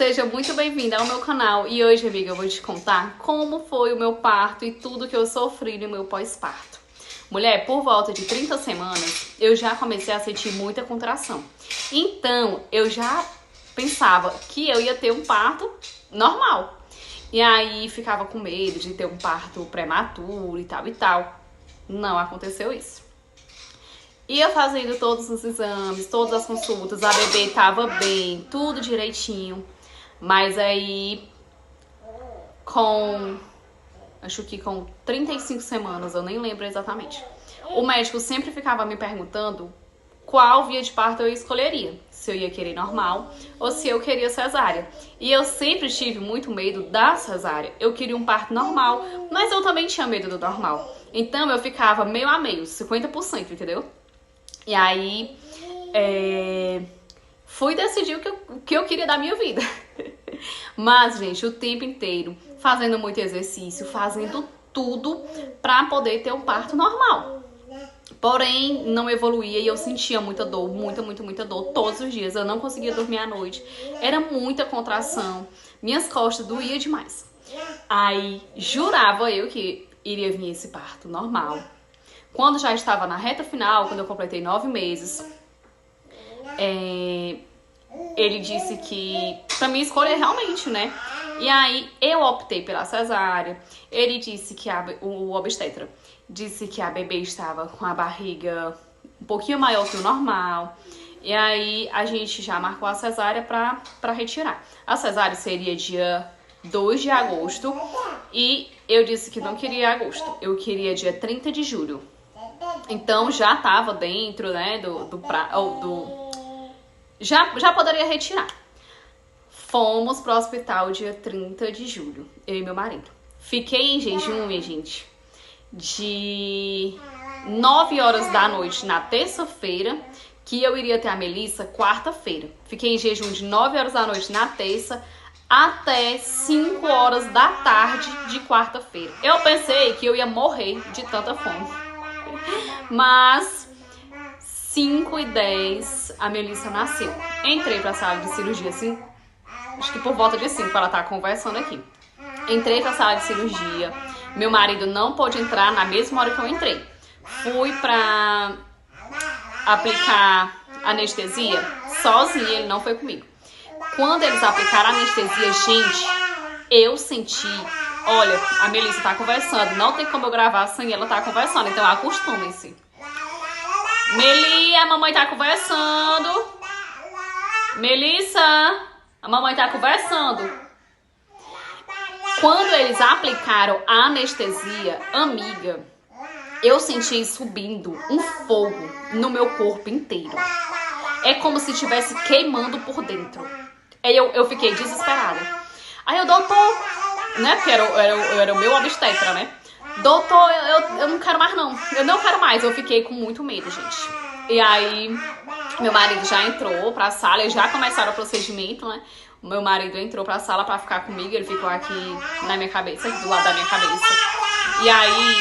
Seja muito bem-vinda ao meu canal e hoje, amiga, eu vou te contar como foi o meu parto e tudo que eu sofri no meu pós-parto. Mulher, por volta de 30 semanas, eu já comecei a sentir muita contração. Então, eu já pensava que eu ia ter um parto normal. E aí, ficava com medo de ter um parto prematuro e tal e tal. Não aconteceu isso. Ia fazendo todos os exames, todas as consultas, a bebê tava bem, tudo direitinho. Mas aí, acho que com 35 semanas, eu nem lembro exatamente, o médico sempre ficava me perguntando qual via de parto eu escolheria. Se eu ia querer normal ou se eu queria cesárea. E eu sempre tive muito medo da cesárea. Eu queria um parto normal, mas eu também tinha medo do normal. Então eu ficava meio a meio, 50%, entendeu? E aí, fui decidir o que eu queria da minha vida. Mas, gente, o tempo inteiro fazendo muito exercício, fazendo tudo pra poder ter um parto normal. Porém, não evoluía e eu sentia muita dor, muita dor todos os dias. Eu não conseguia dormir à noite. Era muita contração. Minhas costas doíam demais. Aí, jurava eu que iria vir esse parto normal. Quando já estava na reta final, quando eu completei 9 meses, ele disse que pra mim escolher realmente, né? E aí eu optei pela cesárea. Ele disse que o obstetra disse que a bebê estava com a barriga um pouquinho maior que o normal. E aí a gente já marcou a cesárea pra retirar. A cesárea seria dia 2 de agosto e eu disse que não queria agosto. Eu queria dia 30 de julho. Então já tava dentro, né, já poderia retirar. Fomos pro hospital dia 30 de julho, eu e meu marido. Fiquei em jejum, minha gente, de 9 horas da noite na terça-feira, que eu iria ter a Melissa quarta-feira. Fiquei em jejum de 9 horas da noite na terça até 5 horas da tarde de quarta-feira. Eu pensei que eu ia morrer de tanta fome. Mas 5h10 a Melissa nasceu. Entrei pra sala de cirurgia assim, acho que por volta de 5, ela tá conversando aqui. Entrei pra sala de cirurgia. Meu marido não pôde entrar na mesma hora que eu entrei. Fui pra aplicar anestesia sozinha, ele não foi comigo. Quando eles aplicaram a anestesia, gente, eu senti... Olha, a Melissa tá conversando. Não tem como eu gravar sem ela tá conversando. Então acostumem-se. Meli, a mamãe tá conversando. Melissa, a mamãe tá conversando. Quando eles aplicaram a anestesia, amiga, eu senti subindo um fogo no meu corpo inteiro. É como se estivesse queimando por dentro. Aí eu fiquei desesperada. Aí o doutor, né, porque eu era o meu obstetra, né? Doutor, eu não quero mais não. Eu não quero mais. Eu fiquei com muito medo, gente. E aí, meu marido já entrou pra sala. Eles já começaram o procedimento, né? O meu marido entrou pra sala pra ficar comigo. Ele ficou aqui na minha cabeça, aqui do lado da minha cabeça. E aí,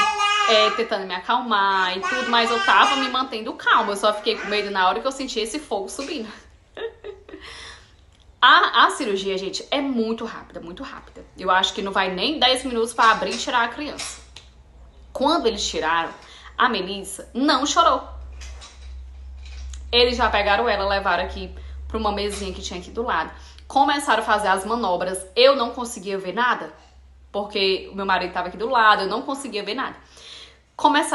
tentando me acalmar e tudo. Mas eu tava me mantendo calma. Eu só fiquei com medo na hora que eu senti esse fogo subindo. A cirurgia, gente, é muito rápida, muito rápida. Eu acho que não vai nem 10 minutos pra abrir e tirar a criança. Quando eles tiraram, a Melissa não chorou. Eles já pegaram ela, levaram aqui pra uma mesinha que tinha aqui do lado. Começaram a fazer as manobras. Eu não conseguia ver nada, porque o meu marido tava aqui do lado, eu não conseguia ver nada.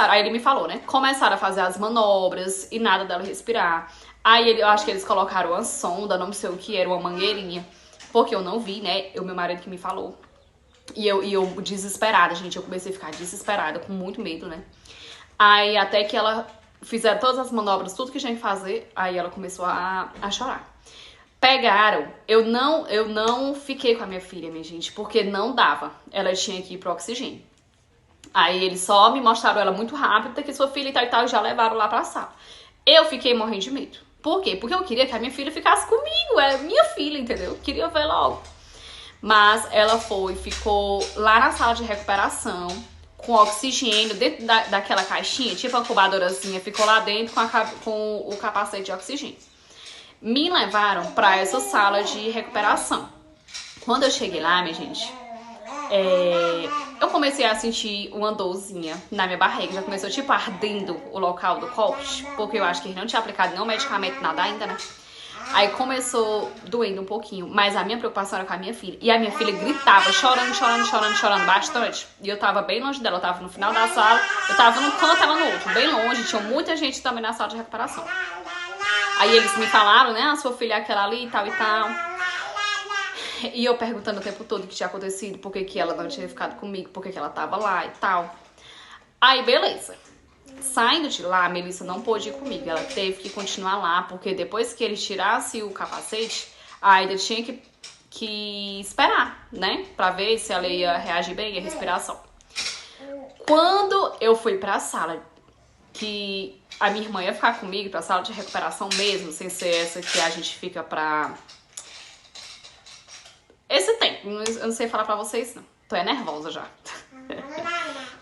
Aí ele me falou, né? Começaram a fazer as manobras e nada dela respirar. Aí eu acho que eles colocaram uma sonda, não sei o que, era uma mangueirinha. Porque eu não vi, né? O meu marido que me falou. E eu desesperada, gente. Eu comecei a ficar desesperada, com muito medo, né? Aí até que ela fizeram todas as manobras, tudo que tinha que fazer. Aí ela começou a chorar. Pegaram. Eu não fiquei com a minha filha, minha gente. Porque não dava. Ela tinha que ir pro oxigênio. Aí eles só me mostraram ela muito rápido, que sua filha e tal, e já levaram lá pra sala. Eu fiquei morrendo de medo. Por quê? Porque eu queria que a minha filha ficasse comigo. É minha filha, entendeu? Eu queria ver logo. Mas ela ficou lá na sala de recuperação, com oxigênio, dentro daquela caixinha, tipo uma incubadorazinha, ficou lá dentro com o capacete de oxigênio. Me levaram pra essa sala de recuperação. Quando eu cheguei lá, minha gente, eu comecei a sentir uma dorzinha na minha barriga. Já começou, tipo, ardendo o local do corte, porque eu acho que ele não tinha aplicado nenhum medicamento, nada ainda, né? Aí começou doendo um pouquinho, mas a minha preocupação era com a minha filha. E a minha filha gritava, chorando bastante. E eu tava bem longe dela, eu tava no final da sala, eu tava num canto, ela no outro, bem longe. Tinha muita gente também na sala de recuperação. Aí eles me falaram, né, a sua filha é aquela ali e tal e tal. E eu perguntando o tempo todo o que tinha acontecido, por que ela não tinha ficado comigo, por que ela tava lá e tal. Aí, beleza. Saindo de lá, a Melissa não pôde ir comigo. Ela teve que continuar lá, porque depois que eles tirassem o capacete, ainda tinha que esperar, né? Pra ver se ela ia reagir bem à respiração. Quando eu fui pra sala, que a minha irmã ia ficar comigo, pra sala de recuperação mesmo, sem ser essa que a gente fica pra... Esse tempo, eu não sei falar pra vocês, não. Tô nervosa já.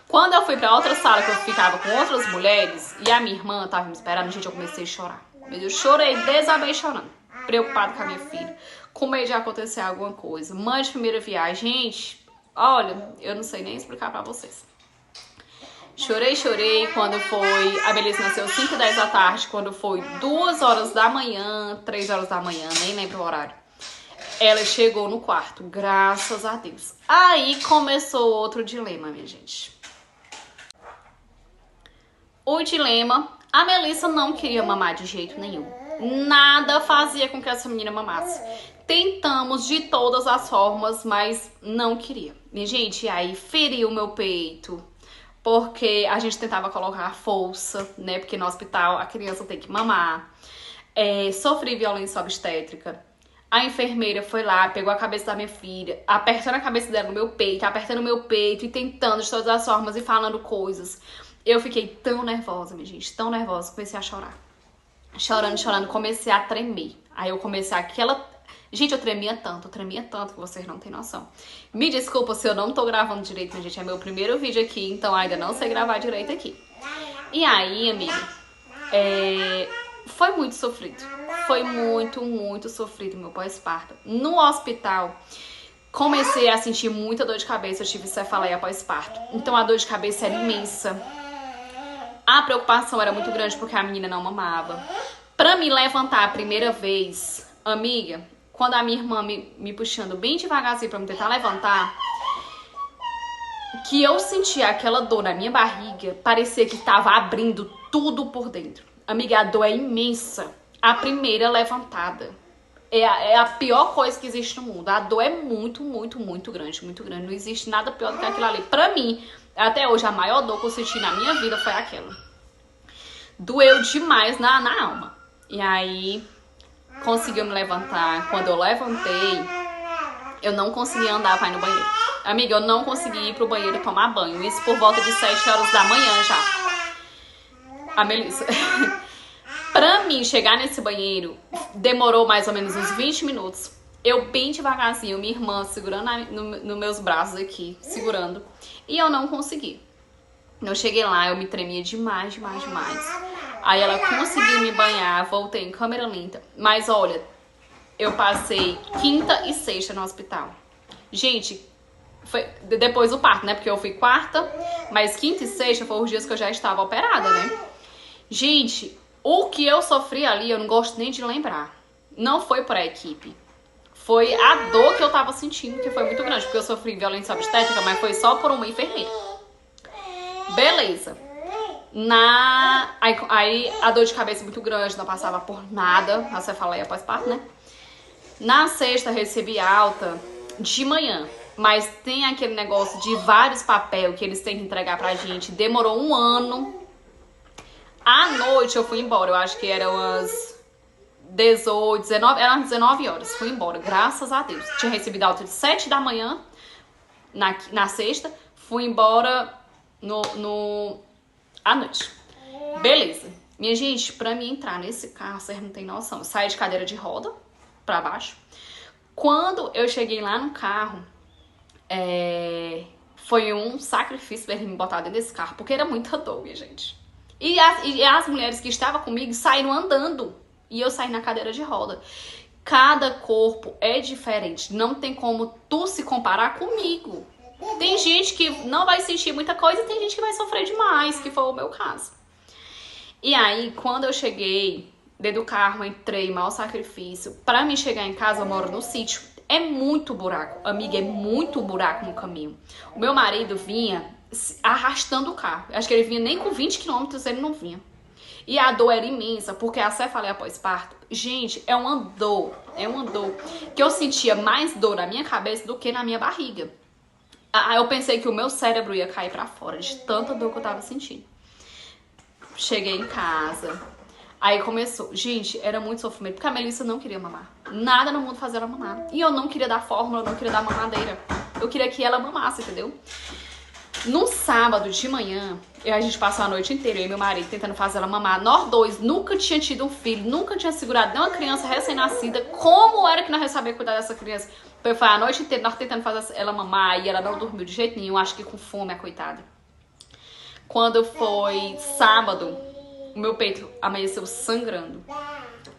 Quando eu fui pra outra sala, que eu ficava com outras mulheres, e a minha irmã tava me esperando, gente, eu comecei a chorar. Eu chorei, desabei chorando. Preocupada com a minha filha. Com medo de acontecer alguma coisa. Mãe de primeira viagem. Gente, olha, eu não sei nem explicar pra vocês. Chorei. Quando foi... A Melissa nasceu 5h10 da tarde. Quando foi 2 horas da manhã, 3 horas da manhã, nem lembro o horário. Ela chegou no quarto, graças a Deus. Aí começou outro dilema, minha gente. O dilema, a Melissa não queria mamar de jeito nenhum. Nada fazia com que essa menina mamasse. Tentamos de todas as formas, mas não queria. Minha gente, aí feriu o meu peito, porque a gente tentava colocar força, né? Porque no hospital a criança tem que mamar. Sofri violência obstétrica. A enfermeira foi lá, pegou a cabeça da minha filha, apertando a cabeça dela no meu peito, apertando o meu peito e tentando de todas as formas e falando coisas. Eu fiquei tão nervosa, minha gente, tão nervosa, comecei a chorar. Chorando, comecei a tremer. Aí eu comecei aquela... Gente, eu tremia tanto que vocês não têm noção. Me desculpa se eu não tô gravando direito, minha gente, é meu primeiro vídeo aqui, então ainda não sei gravar direito aqui. E aí, amiga, foi muito sofrido. Foi muito sofrido meu pós-parto. No hospital, comecei a sentir muita dor de cabeça. Eu tive cefaleia pós-parto. Então a dor de cabeça era imensa. A preocupação era muito grande porque a menina não mamava. Pra me levantar a primeira vez, amiga, quando a minha irmã me puxando bem devagarzinho pra me tentar levantar, que eu sentia aquela dor na minha barriga, parecia que tava abrindo tudo por dentro. Amiga, a dor é imensa. A primeira levantada é a pior coisa que existe no mundo. A dor é muito grande, muito grande. Não existe nada pior do que aquilo ali. Pra mim, até hoje, a maior dor que eu senti na minha vida foi aquela. Doeu demais na alma. E aí, conseguiu me levantar. Quando eu levantei, eu não conseguia andar pra ir no banheiro. Amiga, eu não consegui ir pro banheiro tomar banho. Isso por volta de 7 horas da manhã já. A Melissa... Pra mim chegar nesse banheiro, demorou mais ou menos uns 20 minutos. Eu bem devagarzinho, minha irmã segurando nos meus braços aqui, segurando. E eu não consegui. Eu cheguei lá, eu me tremia demais. Aí ela conseguiu me banhar, voltei em câmera lenta. Mas olha, eu passei quinta e sexta no hospital. Gente, foi depois do parto, né? Porque eu fui quarta, mas quinta e sexta foram os dias que eu já estava operada, né? Gente... O que eu sofri ali, eu não gosto nem de lembrar. Não foi por a equipe. Foi a dor que eu tava sentindo, que foi muito grande. Porque eu sofri violência obstétrica, mas foi só por uma enfermeira. Beleza. Aí a dor de cabeça muito grande, não passava por nada. A cefaleia pós-parto, né? Na sexta, recebi alta de manhã. Mas tem aquele negócio de vários papéis que eles têm que entregar pra gente. Demorou 1 ano. À noite eu fui embora, eu acho que eram umas 18, 19, eram 19 horas, fui embora, graças a Deus. Tinha recebido alta de 7 da manhã, na sexta, fui embora à noite. Beleza. Minha gente, pra mim entrar nesse carro, vocês não tem noção, eu saí de cadeira de roda pra baixo. Quando eu cheguei lá no carro, foi um sacrifício pra ele me botar dentro desse carro, porque era muita dor, minha gente. E as mulheres que estavam comigo saíram andando. E eu saí na cadeira de roda. Cada corpo é diferente. Não tem como tu se comparar comigo. Tem gente que não vai sentir muita coisa e tem gente que vai sofrer demais, que foi o meu caso. E aí, quando eu cheguei dentro do carro, entrei, mau sacrifício. Pra mim chegar em casa, eu moro no sítio. É muito buraco, amiga, é muito buraco no caminho. O meu marido vinha arrastando o carro. Acho que ele vinha nem com 20 quilômetros, ele não vinha. E a dor era imensa, porque a cefaleia pós-parto, gente, é uma dor, que eu sentia mais dor na minha cabeça do que na minha barriga. Aí eu pensei que o meu cérebro ia cair pra fora, de tanta dor que eu tava sentindo. Cheguei em casa, aí começou. Gente, era muito sofrimento, porque a Melissa não queria mamar. Nada no mundo fazia ela mamar. E eu não queria dar fórmula, eu não queria dar mamadeira. Eu queria que ela mamasse, entendeu? No sábado de manhã, a gente passou a noite inteira, eu e meu marido, tentando fazer ela mamar. Nós dois nunca tinha tido um filho, nunca tinha segurado nem uma criança recém-nascida. Como era que nós ia saber cuidar dessa criança? Foi a noite inteira nós tentando fazer ela mamar e ela não dormiu de jeito nenhum, acho que com fome, a coitada. Quando foi sábado, o meu peito amanheceu sangrando.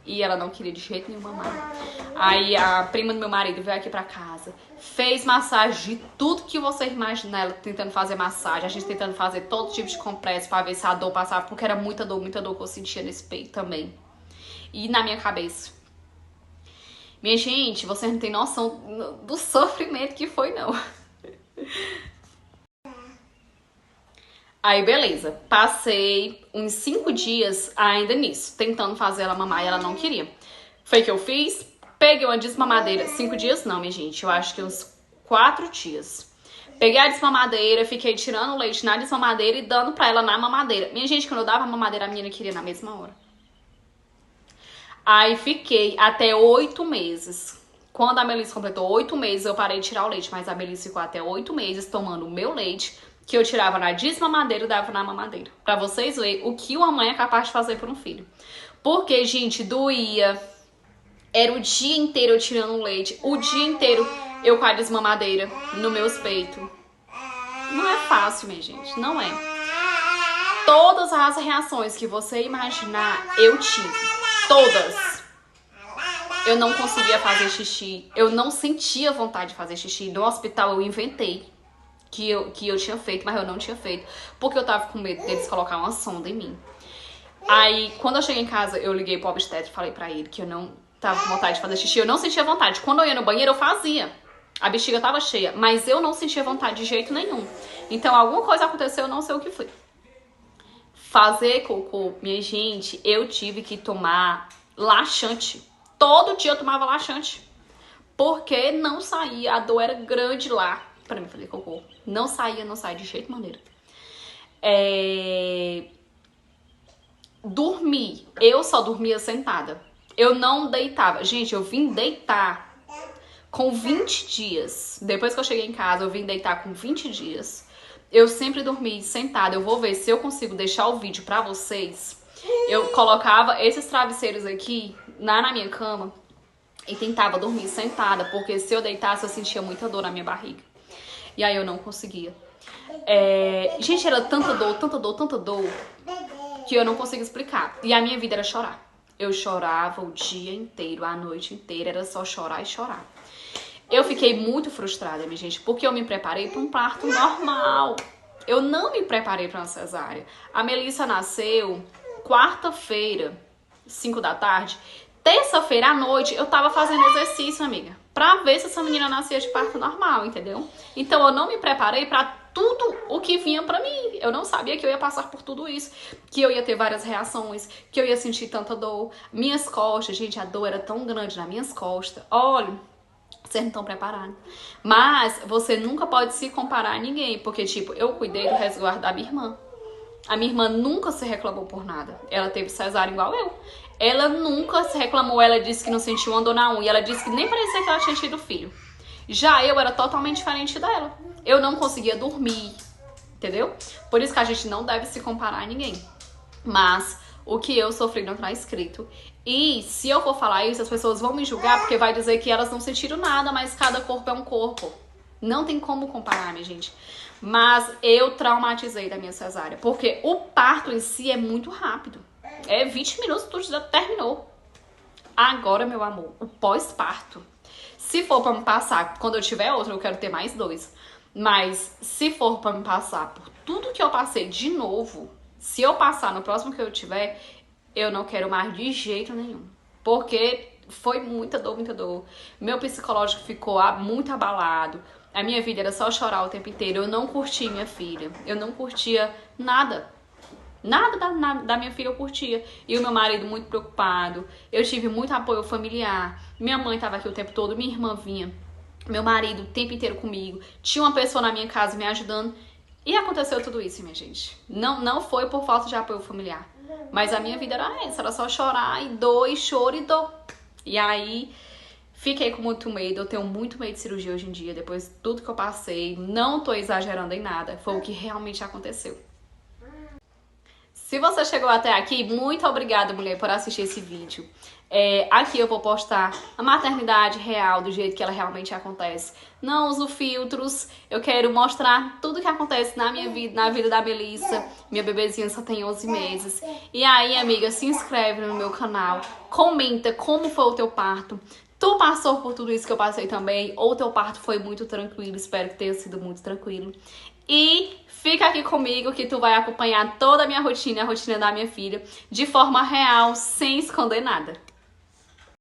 E ela não queria de jeito nenhum mamar. Aí a prima do meu marido veio aqui pra casa, fez massagem de tudo que você imaginar, ela tentando fazer massagem, a gente tentando fazer todo tipo de compressa pra ver se a dor passava, porque era muita dor que eu sentia nesse peito também. E na minha cabeça. Minha gente, vocês não têm noção do sofrimento que foi, não. Aí, beleza. Passei uns 5 dias ainda nisso, tentando fazer ela mamar e ela não queria. Foi o que eu fiz. Peguei uma desmamadeira. 5 dias não, minha gente. Eu acho que uns 4 dias. Peguei a desmamadeira, fiquei tirando o leite na desmamadeira e dando pra ela na mamadeira. Minha gente, quando eu dava a mamadeira, a menina queria na mesma hora. Aí fiquei até 8 meses. Quando a Melissa completou 8 meses, eu parei de tirar o leite. Mas a Melissa ficou até 8 meses tomando o meu leite, que eu tirava na desmamadeira e dava na mamadeira. Pra vocês verem o que uma mãe é capaz de fazer por um filho. Porque, gente, doía. Era o dia inteiro eu tirando leite. O dia inteiro eu com a desmamadeira nos meus peitos. Não é fácil, minha gente. Não é. Todas as reações que você imaginar, eu tive. Todas. Eu não conseguia fazer xixi. Eu não sentia vontade de fazer xixi. No hospital eu inventei que eu tinha feito, mas eu não tinha feito. Porque eu tava com medo deles colocar uma sonda em mim. Aí, quando eu cheguei em casa, eu liguei pro obstetra e falei pra ele que eu não tava com vontade de fazer xixi. Eu não sentia vontade. Quando eu ia no banheiro, eu fazia. A bexiga tava cheia, mas eu não sentia vontade de jeito nenhum. Então, alguma coisa aconteceu, eu não sei o que foi. Fazer cocô, minha gente, eu tive que tomar laxante. Todo dia eu tomava laxante. Porque não saía, a dor era grande lá pra mim fazer cocô. Não saía de jeito maneira. Dormir, eu só dormia sentada. Eu não deitava. Gente, eu vim deitar com 20 dias. Depois que eu cheguei em casa, eu vim deitar com 20 dias. Eu sempre dormi sentada. Eu vou ver se eu consigo deixar o vídeo pra vocês. Eu colocava esses travesseiros aqui na minha cama e tentava dormir sentada, porque se eu deitasse eu sentia muita dor na minha barriga. E aí eu não conseguia. Gente, era tanta dor, que eu não consigo explicar. E a minha vida era chorar. Eu chorava o dia inteiro, a noite inteira, era só chorar e chorar. Eu fiquei muito frustrada, minha gente, porque eu me preparei para um parto normal. Eu não me preparei para uma cesárea. A Melissa nasceu quarta-feira, 5 da tarde. Terça-feira à noite, eu tava fazendo exercício, amiga, pra ver se essa menina nascia de parto normal, entendeu? Então eu não me preparei pra tudo o que vinha pra mim. Eu não sabia que eu ia passar por tudo isso, que eu ia ter várias reações, que eu ia sentir tanta dor. Minhas costas, gente, a dor era tão grande nas minhas costas. Olha, vocês não estão preparados. Mas você nunca pode se comparar a ninguém, porque, tipo, eu cuidei do resguardo da minha irmã. A minha irmã nunca se reclamou por nada. Ela teve cesárea igual eu. Ela nunca se reclamou. Ela disse que não sentiu uma dor na unha. Ela disse que nem parecia que ela tinha tido filho. Já eu era totalmente diferente dela. Eu não conseguia dormir, entendeu? Por isso que a gente não deve se comparar a ninguém. Mas o que eu sofri não tá escrito. E se eu for falar isso, as pessoas vão me julgar, porque vai dizer que elas não sentiram nada, mas cada corpo é um corpo. Não tem como comparar, minha gente. Mas eu traumatizei da minha cesárea, porque o parto em si é muito rápido. 20 minutos tu já terminou. Agora, meu amor, o pós-parto. Se for pra me passar, quando eu tiver outro, eu quero ter mais 2. Mas se for pra me passar por tudo que eu passei de novo, se eu passar no próximo que eu tiver, eu não quero mais de jeito nenhum. Porque foi muita dor, muita dor. Meu psicológico ficou muito abalado. A minha vida era só chorar o tempo inteiro. Eu não curtia minha filha. Eu não curtia nada. Nada da minha filha eu curtia. E o meu marido muito preocupado. Eu tive muito apoio familiar. Minha mãe estava aqui o tempo todo, minha irmã vinha. Meu marido o tempo inteiro comigo. Tinha uma pessoa na minha casa me ajudando. E aconteceu tudo isso, minha gente. Não foi por falta de apoio familiar. Mas a minha vida era essa. Era só chorar e dor, e choro e dor. E aí, fiquei com muito medo. Eu tenho muito medo de cirurgia hoje em dia. Depois de tudo que eu passei. Não tô exagerando em nada. Foi o que realmente aconteceu. Se você chegou até aqui, muito obrigada, mulher, por assistir esse vídeo. Aqui eu vou postar a maternidade real, do jeito que ela realmente acontece. Não uso filtros, eu quero mostrar tudo que acontece na minha vida, na vida da Melissa. Minha bebezinha só tem 11 meses. E aí, amiga, se inscreve no meu canal, comenta como foi o teu parto. Tu passou por tudo isso que eu passei também, ou teu parto foi muito tranquilo, espero que tenha sido muito tranquilo. E fica aqui comigo que tu vai acompanhar toda a minha rotina, a rotina da minha filha, de forma real, sem esconder nada.